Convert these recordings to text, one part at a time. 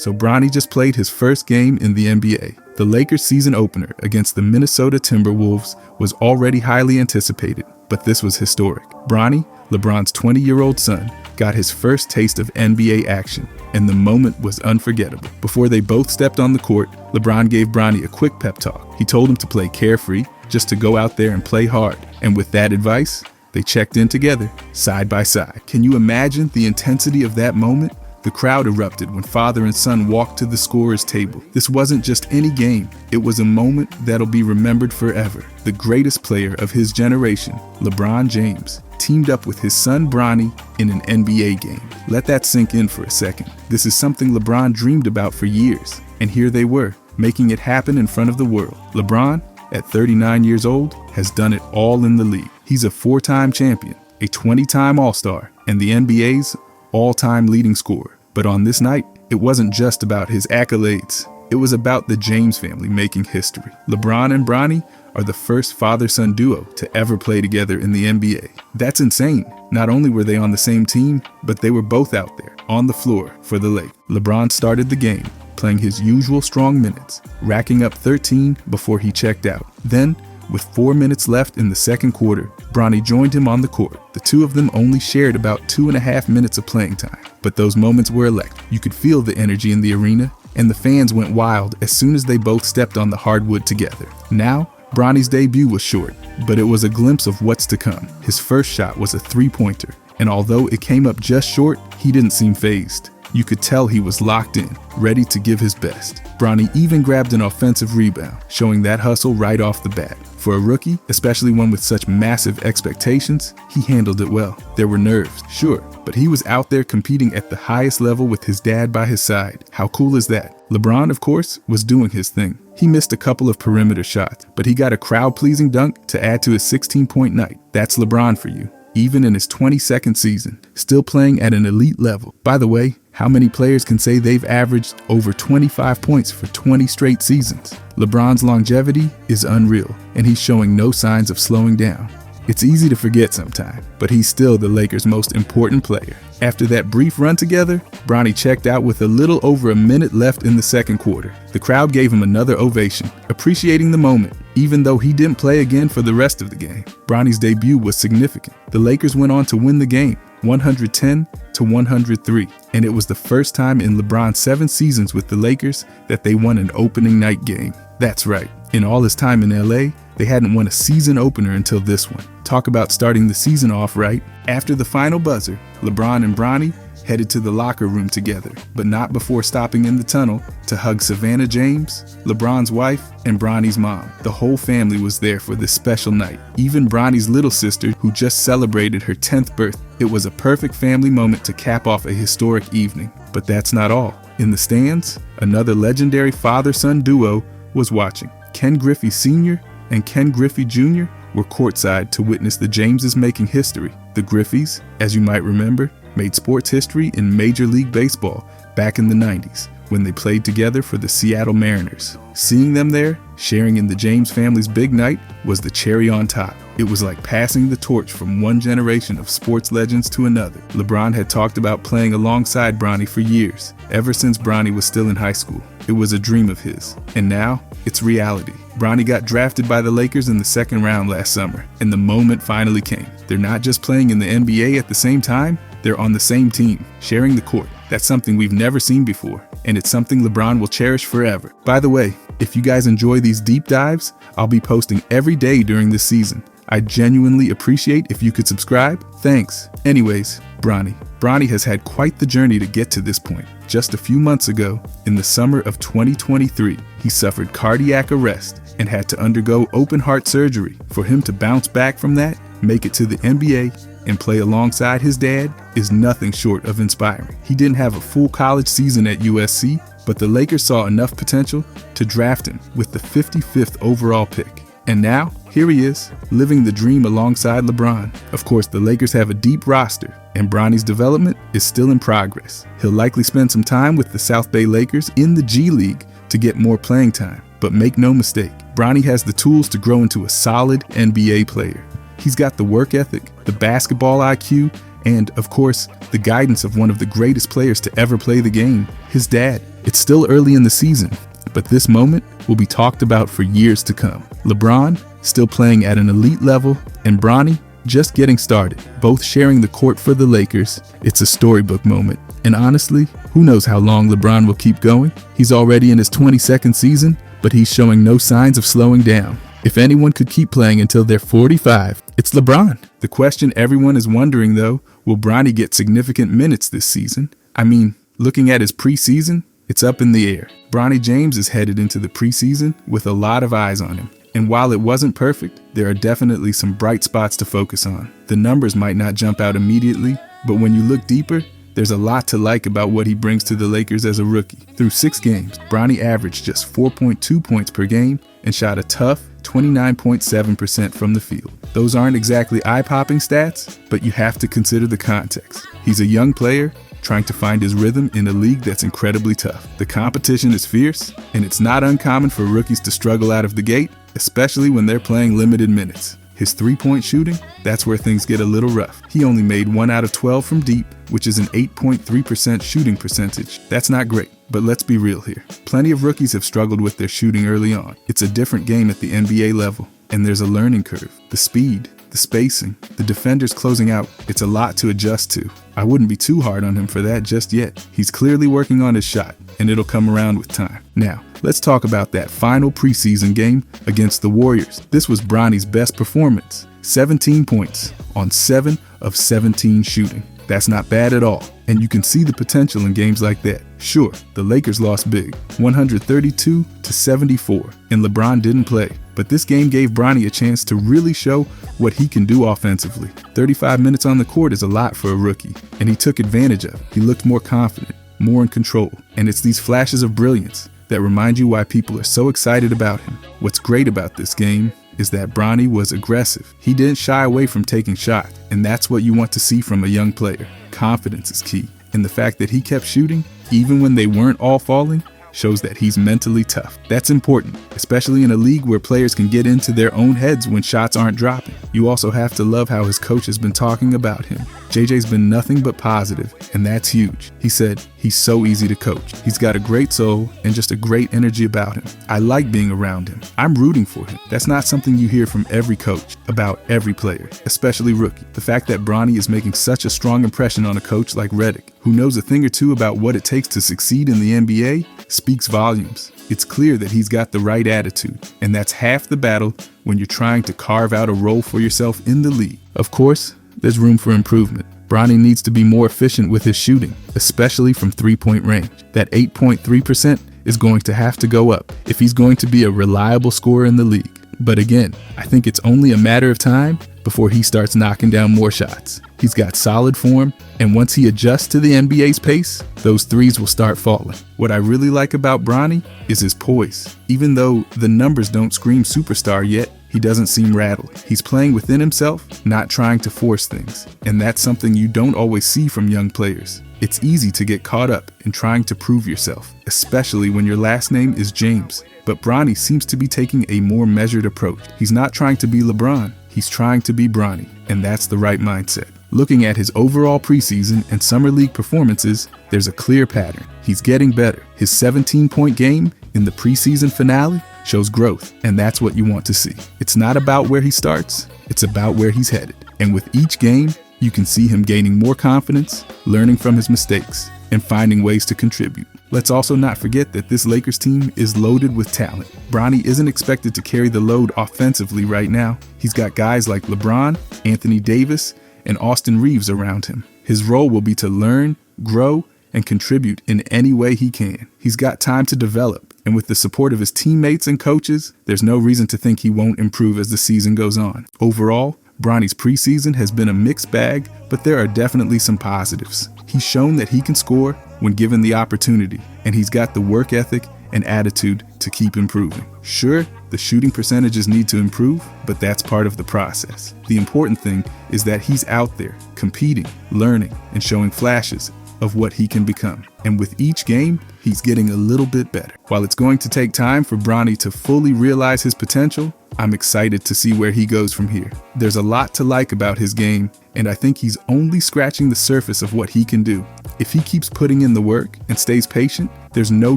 So Bronny just played his first game in the NBA. The Lakers' season opener against the Minnesota Timberwolves was already highly anticipated, but this was historic. Bronny, LeBron's 20-year-old son, got his first taste of NBA action, and the moment was unforgettable. Before they both stepped on the court, LeBron gave Bronny a quick pep talk. He told him to play carefree, just to go out there and play hard. And with that advice, they checked in together, side by side. Can you imagine the intensity of that moment? The crowd erupted when father and son walked to the scorer's table. This wasn't just any game. It was a moment that'll be remembered forever. The greatest player of his generation, LeBron James, teamed up with his son Bronny in an NBA game. Let that sink in for a second. This is something LeBron dreamed about for years, and here they were, making it happen in front of the world. LeBron, at 39 years old, has done it all in the league. He's a 4-time champion, a 20-time All-Star, and the NBA's all-time leading scorer. But on this night, it wasn't just about his accolades. It was about the James family making history. LeBron and Bronny are the first father-son duo to ever play together in the NBA. That's insane. Not only were they on the same team, but they were both out there, on the floor, for the Lakers. LeBron started the game, playing his usual strong minutes, racking up 13 before he checked out. Then, with 4 minutes left in the second quarter, Bronny joined him on the court. The two of them only shared about 2.5 minutes of playing time, but those moments were electric. You could feel the energy in the arena, and the fans went wild as soon as they both stepped on the hardwood together. Now, Bronny's debut was short, but it was a glimpse of what's to come. His first shot was a three-pointer, and although it came up just short, he didn't seem fazed. You could tell he was locked in, ready to give his best. Bronny even grabbed an offensive rebound, showing that hustle right off the bat. For a rookie, especially one with such massive expectations, he handled it well. There were nerves, sure, but he was out there competing at the highest level with his dad by his side. How cool is that? LeBron, of course, was doing his thing. He missed a couple of perimeter shots, but he got a crowd-pleasing dunk to add to his 16-point night. That's LeBron for you. Even in his 22nd season, still playing at an elite level. By the way, how many players can say they've averaged over 25 points for 20 straight seasons? LeBron's longevity is unreal, and he's showing no signs of slowing down. It's easy to forget sometimes, but he's still the Lakers' most important player. After that brief run together, Bronny checked out with a little over a minute left in the second quarter. The crowd gave him another ovation, appreciating the moment, even though he didn't play again for the rest of the game. Bronny's debut was significant. The Lakers went on to win the game, 110-103, and it was the first time in LeBron's 7 seasons with the Lakers that they won an opening night game. That's right. In all his time in LA, they hadn't won a season opener until this one. Talk about starting the season off right. After the final buzzer, LeBron and Bronny headed to the locker room together, but not before stopping in the tunnel to hug Savannah James, LeBron's wife, and Bronny's mom. The whole family was there for this special night. Even Bronny's little sister, who just celebrated her 10th birthday. It was a perfect family moment to cap off a historic evening. But that's not all. In the stands, another legendary father-son duo was watching. Ken Griffey Sr. and Ken Griffey Jr. were courtside to witness the Jameses making history. The Griffeys, as you might remember, made sports history in Major League Baseball back in the 90s when they played together for the Seattle Mariners. Seeing them there, sharing in the James family's big night, was the cherry on top. It was like passing the torch from one generation of sports legends to another. LeBron had talked about playing alongside Bronny for years, ever since Bronny was still in high school. It was a dream of his, and now it's reality. Bronny got drafted by the Lakers in the second round last summer, and the moment finally came. They're not just playing in the NBA at the same time, they're on the same team, sharing the court. That's something we've never seen before, and it's something LeBron will cherish forever. By the way, if you guys enjoy these deep dives, I'll be posting every day during this season. I genuinely appreciate if you could subscribe. Thanks. Anyways, Bronny. Bronny has had quite the journey to get to this point. Just a few months ago, in the summer of 2023, he suffered cardiac arrest and had to undergo open heart surgery. For him to bounce back from that, make it to the NBA, and play alongside his dad is nothing short of inspiring. He didn't have a full college season at USC, but the Lakers saw enough potential to draft him with the 55th overall pick. And now, here he is, living the dream alongside LeBron. Of course, the Lakers have a deep roster, and Bronny's development is still in progress. He'll likely spend some time with the South Bay Lakers in the G League to get more playing time. But make no mistake, Bronny has the tools to grow into a solid NBA player. He's got the work ethic, the basketball IQ, And, of course, the guidance of one of the greatest players to ever play the game, his dad. It's still early in the season, but this moment will be talked about for years to come. LeBron, still playing at an elite level, and Bronny, just getting started, both sharing the court for the Lakers. It's a storybook moment. And honestly, who knows how long LeBron will keep going? He's already in his 22nd season, but he's showing no signs of slowing down. If anyone could keep playing until they're 45, it's LeBron. The question everyone is wondering, though, will Bronny get significant minutes this season? I mean, looking at his preseason, it's up in the air. Bronny James is headed into the preseason with a lot of eyes on him. And while it wasn't perfect, there are definitely some bright spots to focus on. The numbers might not jump out immediately, but when you look deeper, there's a lot to like about what he brings to the Lakers as a rookie. Through 6 games, Bronny averaged just 4.2 points per game and shot a tough 29.7% from the field. Those aren't exactly eye-popping stats, but you have to consider the context. He's a young player trying to find his rhythm in a league that's incredibly tough. The competition is fierce, and it's not uncommon for rookies to struggle out of the gate, especially when they're playing limited minutes. His 3-point shooting, that's where things get a little rough. He only made 1 out of 12 from deep, which is an 8.3% shooting percentage. That's not great, but let's be real here. Plenty of rookies have struggled with their shooting early on. It's a different game at the NBA level, and there's a learning curve. The speed, the spacing, the defenders closing out, it's a lot to adjust to. I wouldn't be too hard on him for that just yet. He's clearly working on his shot, and it'll come around with time. Now, let's talk about that final preseason game against the Warriors. This was Bronny's best performance. 17 points on 7 of 17 shooting. That's not bad at all, and you can see the potential in games like that. Sure, the Lakers lost big, 132-74, and LeBron didn't play. But this game gave Bronny a chance to really show what he can do offensively. 35 minutes on the court is a lot for a rookie, and he took advantage of it. He looked more confident, more in control, and it's these flashes of brilliance that remind you why people are so excited about him. What's great about this game is that Bronny was aggressive. He didn't shy away from taking shots, and that's what you want to see from a young player. Confidence is key, and the fact that he kept shooting, even when they weren't all falling, shows that he's mentally tough. That's important, especially in a league where players can get into their own heads when shots aren't dropping. You also have to love how his coach has been talking about him. JJ's been nothing but positive, and that's huge. He said, he's so easy to coach. He's got a great soul and just a great energy about him. I like being around him. I'm rooting for him. That's not something you hear from every coach about every player, especially rookie. The fact that Bronny is making such a strong impression on a coach like Redick, who knows a thing or two about what it takes to succeed in the NBA, speaks volumes. It's clear that he's got the right attitude, and that's half the battle when you're trying to carve out a role for yourself in the league. Of course, there's room for improvement. Bronny needs to be more efficient with his shooting, especially from 3-point range. That 8.3% is going to have to go up if he's going to be a reliable scorer in the league. But again, I think it's only a matter of time before he starts knocking down more shots. He's got solid form, and once he adjusts to the NBA's pace, those threes will start falling. What I really like about Bronny is his poise. Even though the numbers don't scream superstar yet, he doesn't seem rattled. He's playing within himself, not trying to force things. And that's something you don't always see from young players. It's easy to get caught up in trying to prove yourself, especially when your last name is James. But Bronny seems to be taking a more measured approach. He's not trying to be LeBron, he's trying to be Bronny, and that's the right mindset. Looking at his overall preseason and summer league performances, there's a clear pattern. He's getting better. His 17-point game in the preseason finale shows growth, and that's what you want to see. It's not about where he starts, it's about where he's headed. And with each game, you can see him gaining more confidence, learning from his mistakes, and finding ways to contribute. Let's also not forget that this Lakers team is loaded with talent. Bronny isn't expected to carry the load offensively right now. He's got guys like LeBron, Anthony Davis, and Austin Reeves around him. His role will be to learn, grow, and contribute in any way he can. He's got time to develop, and with the support of his teammates and coaches, there's no reason to think he won't improve as the season goes on. Overall, Bronny's preseason has been a mixed bag, but there are definitely some positives. He's shown that he can score when given the opportunity, and he's got the work ethic and attitude to keep improving. Sure, the shooting percentages need to improve, but that's part of the process. The important thing is that he's out there, competing, learning, and showing flashes of what he can become. And with each game, he's getting a little bit better. While it's going to take time for Bronny to fully realize his potential, I'm excited to see where he goes from here. There's a lot to like about his game, and I think he's only scratching the surface of what he can do. If he keeps putting in the work and stays patient, there's no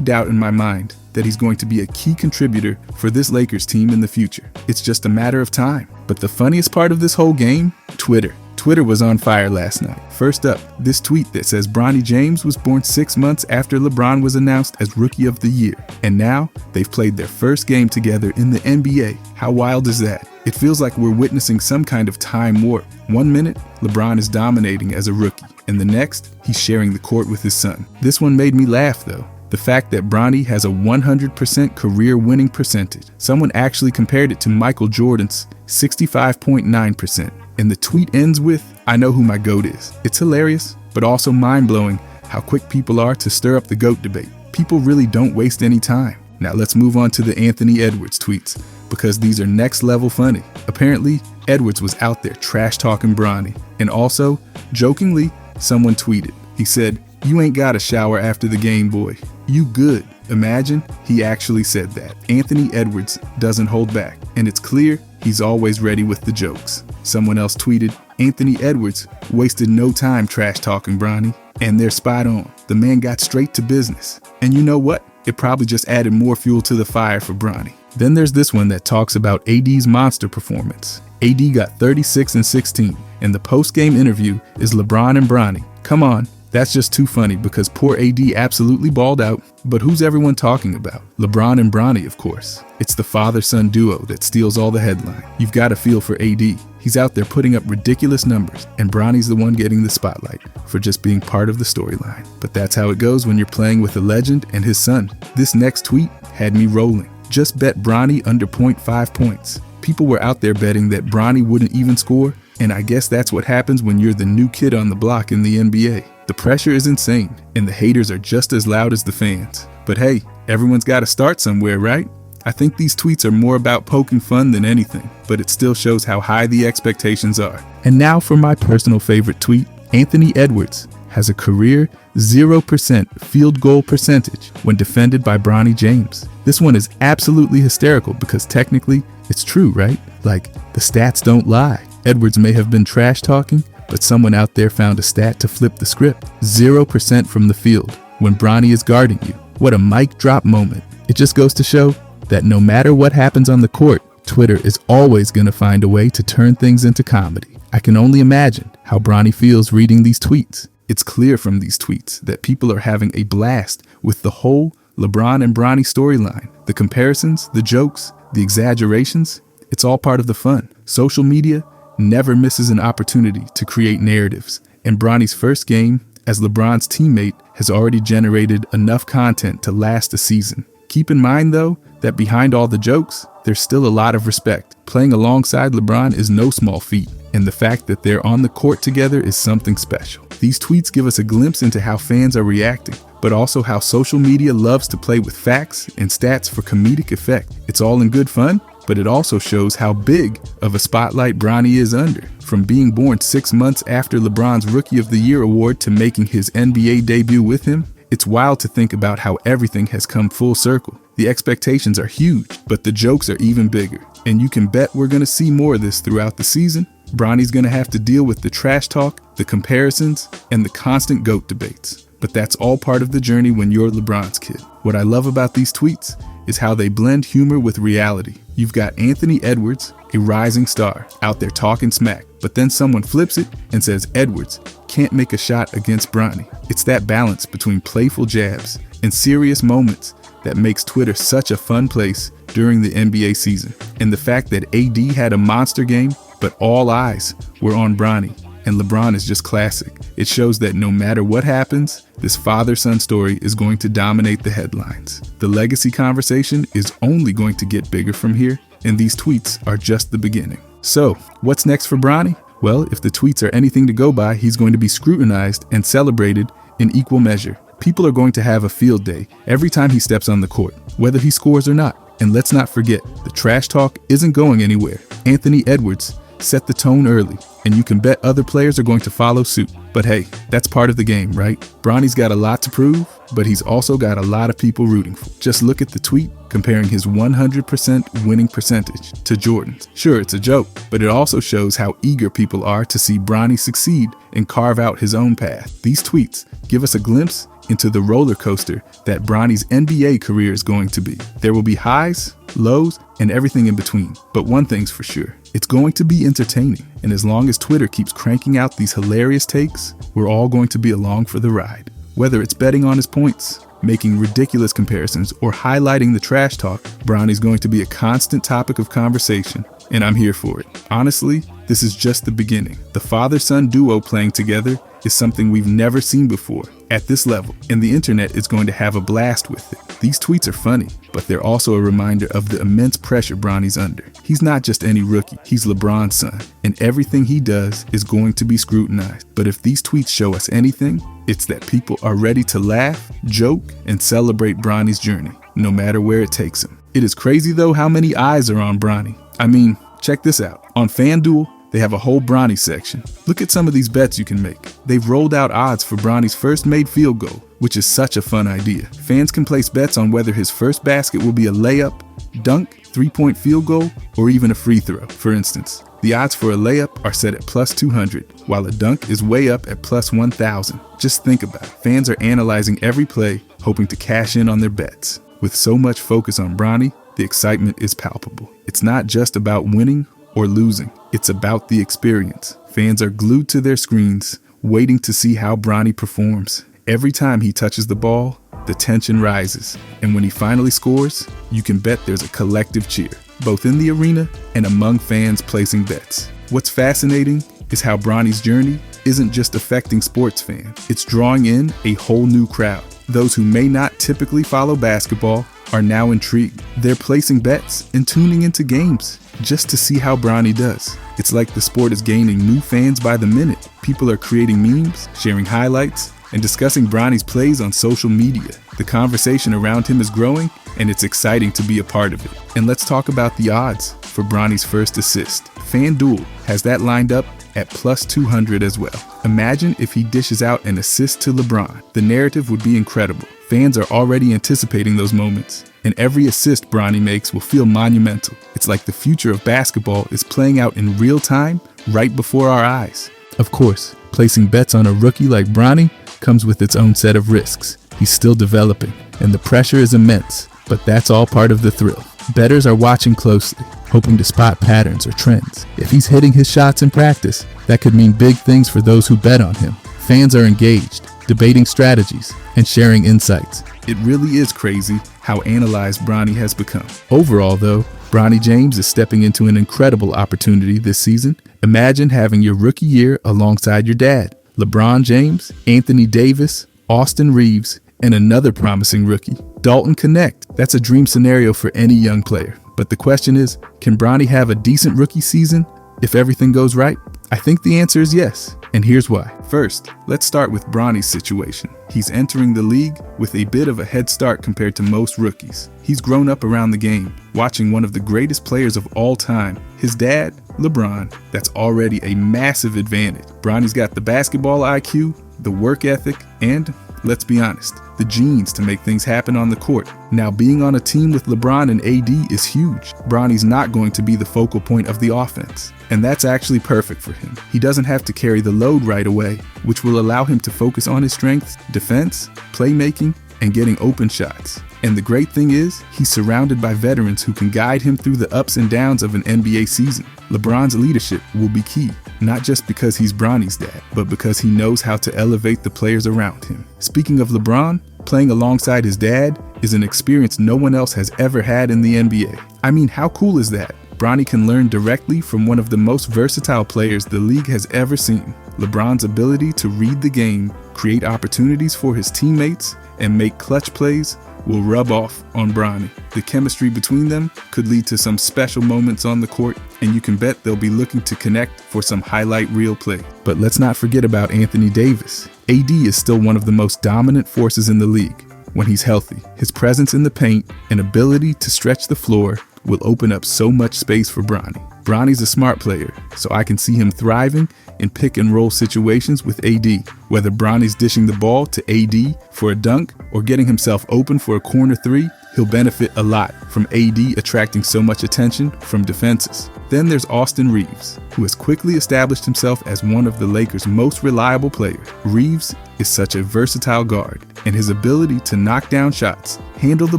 doubt in my mind that he's going to be a key contributor for this Lakers team in the future. It's just a matter of time. But the funniest part of this whole game? Twitter. Twitter was on fire last night. First up, this tweet that says Bronny James was born 6 months after LeBron was announced as Rookie of the Year. And now, they've played their first game together in the NBA. How wild is that? It feels like we're witnessing some kind of time warp. 1 minute, LeBron is dominating as a rookie, and the next, he's sharing the court with his son. This one made me laugh though. The fact that Bronny has a 100% career winning percentage. Someone actually compared it to Michael Jordan's 65.9%. And the tweet ends with, "I know who my GOAT is." It's hilarious, but also mind-blowing how quick people are to stir up the GOAT debate. People really don't waste any time. Now let's move on to the Anthony Edwards tweets, because these are next level funny. Apparently, Edwards was out there trash talking Bronny. And also, jokingly, someone tweeted. He said, "You ain't got a shower after the game, boy. You good." Imagine he actually said that. Anthony Edwards doesn't hold back, and it's clear he's always ready with the jokes. Someone else tweeted, "Anthony Edwards wasted no time trash talking Bronny," and they're spot on. The man got straight to business. And you know what? It probably just added more fuel to the fire for Bronny. Then there's this one that talks about AD's monster performance. AD got 36 and 16, and the post-game interview is LeBron and Bronny. Come on. That's just too funny because poor AD absolutely balled out. But who's everyone talking about? LeBron and Bronny, of course. It's the father-son duo that steals all the headline. You've got to feel for AD. He's out there putting up ridiculous numbers, and Bronny's the one getting the spotlight for just being part of the storyline. But that's how it goes when you're playing with a legend and his son. This next tweet had me rolling. Just bet Bronny under 0.5 points. People were out there betting that Bronny wouldn't even score, and I guess that's what happens when you're the new kid on the block in the NBA. The pressure is insane, and the haters are just as loud as the fans. But hey, everyone's got to start somewhere, right? I think these tweets are more about poking fun than anything, but it still shows how high the expectations are. And now for my personal favorite tweet. Anthony Edwards has a career 0% field goal percentage when defended by Bronny James. This one is absolutely hysterical because technically it's true, right? Like, the stats don't lie. Edwards may have been trash talking, but someone out there found a stat to flip the script. 0% from the field when Bronny is guarding you. What a mic drop moment. It just goes to show that no matter what happens on the court, Twitter is always going to find a way to turn things into comedy. I can only imagine how Bronny feels reading these tweets. It's clear from these tweets that people are having a blast with the whole LeBron and Bronny storyline. The comparisons, the jokes, the exaggerations, it's all part of the fun. Social media never misses an opportunity to create narratives, and Bronny's first game as LeBron's teammate has already generated enough content to last a season. Keep in mind, though, that behind all the jokes, there's still a lot of respect. Playing alongside LeBron is no small feat, and the fact that they're on the court together is something special. These tweets give us a glimpse into how fans are reacting, but also how social media loves to play with facts and stats for comedic effect. It's all in good fun, but it also shows how big of a spotlight Bronny is under. From being born 6 months after LeBron's Rookie of the Year award to making his NBA debut with him, it's wild to think about how everything has come full circle. The expectations are huge, but the jokes are even bigger. And you can bet we're going to see more of this throughout the season. Bronny's going to have to deal with the trash talk, the comparisons, and the constant GOAT debates. But that's all part of the journey when you're LeBron's kid. What I love about these tweets is how they blend humor with reality. You've got Anthony Edwards, a rising star, out there talking smack, but then someone flips it and says Edwards can't make a shot against Bronny. It's that balance between playful jabs and serious moments that makes Twitter such a fun place during the NBA season. And the fact that AD had a monster game, but all eyes were on Bronny, and LeBron is just classic. It shows that no matter what happens, this father-son story is going to dominate the headlines. The legacy conversation is only going to get bigger from here, and these tweets are just the beginning. So, what's next for Bronny? Well, if the tweets are anything to go by, he's going to be scrutinized and celebrated in equal measure. People are going to have a field day every time he steps on the court, whether he scores or not. And let's not forget, the trash talk isn't going anywhere. Anthony Edwards Set the tone early, and you can bet other players are going to follow suit. But hey, that's part of the game, right? Bronny's got a lot to prove, but he's also got a lot of people rooting for. Just look at the tweet comparing his 100% winning percentage to Jordan's. Sure, it's a joke, but it also shows how eager people are to see Bronny succeed and carve out his own path. These tweets give us a glimpse into the roller coaster that Bronny's NBA career is going to be. There will be highs, lows, and everything in between. But one thing's for sure, it's going to be entertaining. And as long as Twitter keeps cranking out these hilarious takes, we're all going to be along for the ride. Whether it's betting on his points, making ridiculous comparisons, or highlighting the trash talk, Bronny's going to be a constant topic of conversation, and I'm here for it. Honestly, this is just the beginning. The father-son duo playing together is something we've never seen before at this level, and the internet is going to have a blast with it. These tweets are funny, but they're also a reminder of the immense pressure Bronny's under. He's not just any rookie, he's LeBron's son, and everything he does is going to be scrutinized. But if these tweets show us anything, it's that people are ready to laugh, joke, and celebrate Bronny's journey, no matter where it takes him. It is crazy though how many eyes are on Bronny. I mean, check this out. On FanDuel, they have a whole Bronny section. Look at some of these bets you can make. They've rolled out odds for Bronny's first made field goal, which is such a fun idea. Fans can place bets on whether his first basket will be a layup, dunk, 3-point field goal, or even a free throw. For instance, the odds for a layup are set at plus 200, while a dunk is way up at plus 1,000. Just think about it. Fans are analyzing every play, hoping to cash in on their bets. With so much focus on Bronny, the excitement is palpable. It's not just about winning or losing. It's about the experience. Fans are glued to their screens, waiting to see how Bronny performs. Every time he touches the ball, the tension rises. And when he finally scores, you can bet there's a collective cheer, both in the arena and among fans placing bets. What's fascinating is how Bronny's journey isn't just affecting sports fans. It's drawing in a whole new crowd. Those who may not typically follow basketball are now intrigued. They're placing bets and tuning into games just to see how Bronny does. It's like the sport is gaining new fans by the minute. People are creating memes, sharing highlights, and discussing Bronny's plays on social media. The conversation around him is growing, and it's exciting to be a part of it. And let's talk about the odds for Bronny's first assist. FanDuel has that lined up at plus 200 as well. Imagine if he dishes out an assist to LeBron. The narrative would be incredible. Fans are already anticipating those moments, and every assist Bronny makes will feel monumental. It's like the future of basketball is playing out in real time right before our eyes. Of course, placing bets on a rookie like Bronny comes with its own set of risks. He's still developing, and the pressure is immense, but that's all part of the thrill. Bettors are watching closely, hoping to spot patterns or trends. If he's hitting his shots in practice, that could mean big things for those who bet on him. Fans are engaged, debating strategies, and sharing insights. It really is crazy how analyzed Bronny has become. Overall, though, Bronny James is stepping into an incredible opportunity this season. Imagine having your rookie year alongside your dad, LeBron James, Anthony Davis, Austin Reeves, and another promising rookie, Dalton Connect. That's a dream scenario for any young player. But the question is, can Bronny have a decent rookie season if everything goes right? I think the answer is yes, and here's why. First, let's start with Bronny's situation. He's entering the league with a bit of a head start compared to most rookies. He's grown up around the game, watching one of the greatest players of all time, his dad, LeBron. That's already a massive advantage. Bronny's got the basketball IQ, the work ethic, and, let's be honest, the genes to make things happen on the court. Now, being on a team with LeBron and AD is huge. Bronny's not going to be the focal point of the offense, and that's actually perfect for him. He doesn't have to carry the load right away, which will allow him to focus on his strengths, defense, playmaking, and getting open shots. And the great thing is, he's surrounded by veterans who can guide him through the ups and downs of an NBA season. LeBron's leadership will be key, not just because he's Bronny's dad, but because he knows how to elevate the players around him. Speaking of LeBron, playing alongside his dad is an experience no one else has ever had in the NBA. I mean, how cool is that? Bronny can learn directly from one of the most versatile players the league has ever seen. LeBron's ability to read the game, create opportunities for his teammates, and make clutch plays will rub off on Bronny. The chemistry between them could lead to some special moments on the court, and you can bet they'll be looking to connect for some highlight reel play. But let's not forget about Anthony Davis. AD is still one of the most dominant forces in the league. When he's healthy, his presence in the paint and ability to stretch the floor will open up so much space for Bronny. Bronny's a smart player, so I can see him thriving in pick-and-roll situations with AD. Whether Bronny's dishing the ball to AD for a dunk or getting himself open for a corner three, he'll benefit a lot from AD attracting so much attention from defenses. Then there's Austin Reaves, who has quickly established himself as one of the Lakers' most reliable players. Reaves is such a versatile guard, and his ability to knock down shots, handle the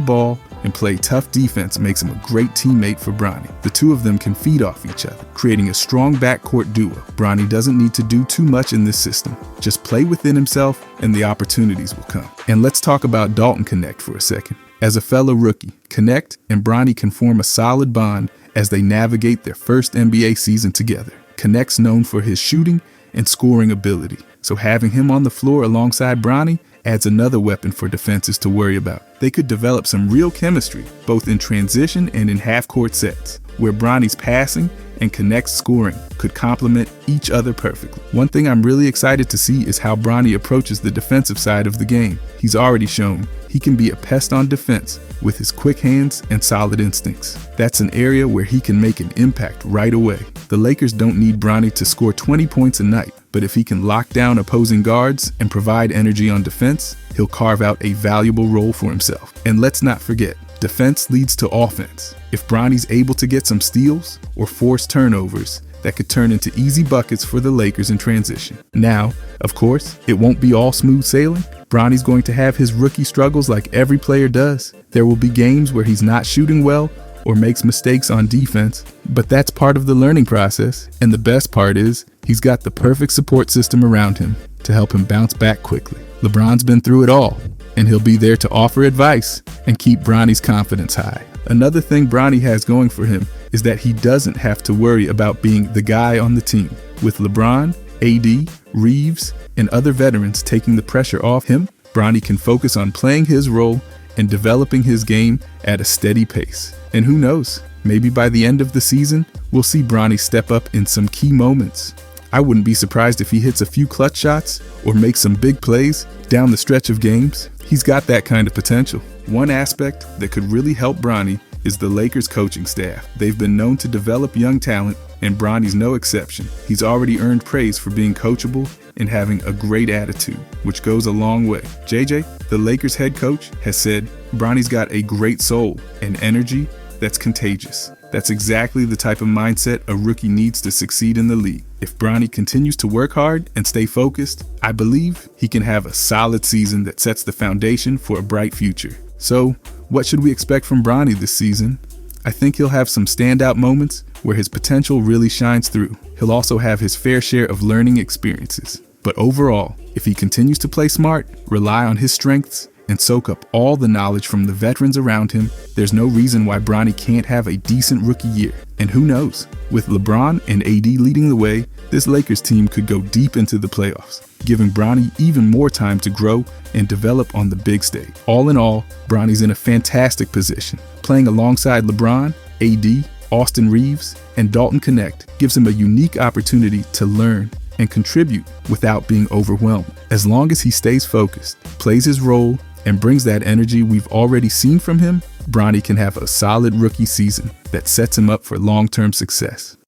ball, and play tough defense makes him a great teammate for Bronny. The two of them can feed off each other, creating a strong backcourt duo. Bronny doesn't need to do too much in this system. Just play within himself and the opportunities will come. And let's talk about Dalton Connect for a second. As a fellow rookie, Connect and Bronny can form a solid bond as they navigate their first NBA season together. Connect's known for his shooting and scoring ability, so having him on the floor alongside Bronny adds another weapon for defenses to worry about. They could develop some real chemistry, both in transition and in half-court sets, where Bronny's passing and Connect's scoring could complement each other perfectly. One thing I'm really excited to see is how Bronny approaches the defensive side of the game. He's already shown he can be a pest on defense with his quick hands and solid instincts. That's an area where he can make an impact right away. The Lakers don't need Bronny to score 20 points a night, but if he can lock down opposing guards and provide energy on defense, he'll carve out a valuable role for himself. And let's not forget, defense leads to offense. If Bronny's able to get some steals or force turnovers, that could turn into easy buckets for the Lakers in transition. Now, of course, it won't be all smooth sailing. Bronny's going to have his rookie struggles like every player does. There will be games where he's not shooting well or makes mistakes on defense, but that's part of the learning process. And the best part is, he's got the perfect support system around him to help him bounce back quickly. LeBron's been through it all, and he'll be there to offer advice and keep Bronny's confidence high. Another thing Bronny has going for him is that he doesn't have to worry about being the guy on the team. With LeBron, AD, Reaves, and other veterans taking the pressure off him, Bronny can focus on playing his role and developing his game at a steady pace. And who knows, maybe by the end of the season, we'll see Bronny step up in some key moments. I wouldn't be surprised if he hits a few clutch shots or makes some big plays down the stretch of games. He's got that kind of potential. One aspect that could really help Bronny is the Lakers coaching staff. They've been known to develop young talent, and Bronny's no exception. He's already earned praise for being coachable and having a great attitude, which goes a long way. JJ, the Lakers head coach, has said Bronny's got a great soul and energy that's contagious. That's exactly the type of mindset a rookie needs to succeed in the league. If Bronny continues to work hard and stay focused, I believe he can have a solid season that sets the foundation for a bright future. So, what should we expect from Bronny this season? I think he'll have some standout moments where his potential really shines through. He'll also have his fair share of learning experiences. But overall, if he continues to play smart, rely on his strengths, and soak up all the knowledge from the veterans around him, there's no reason why Bronny can't have a decent rookie year. And who knows, with LeBron and AD leading the way, this Lakers team could go deep into the playoffs, giving Bronny even more time to grow and develop on the big stage. All in all, Bronny's in a fantastic position. Playing alongside LeBron, AD, Austin Reaves, and Dalton Connect gives him a unique opportunity to learn and contribute without being overwhelmed. As long as he stays focused, plays his role, and brings that energy we've already seen from him, Bronny can have a solid rookie season that sets him up for long-term success.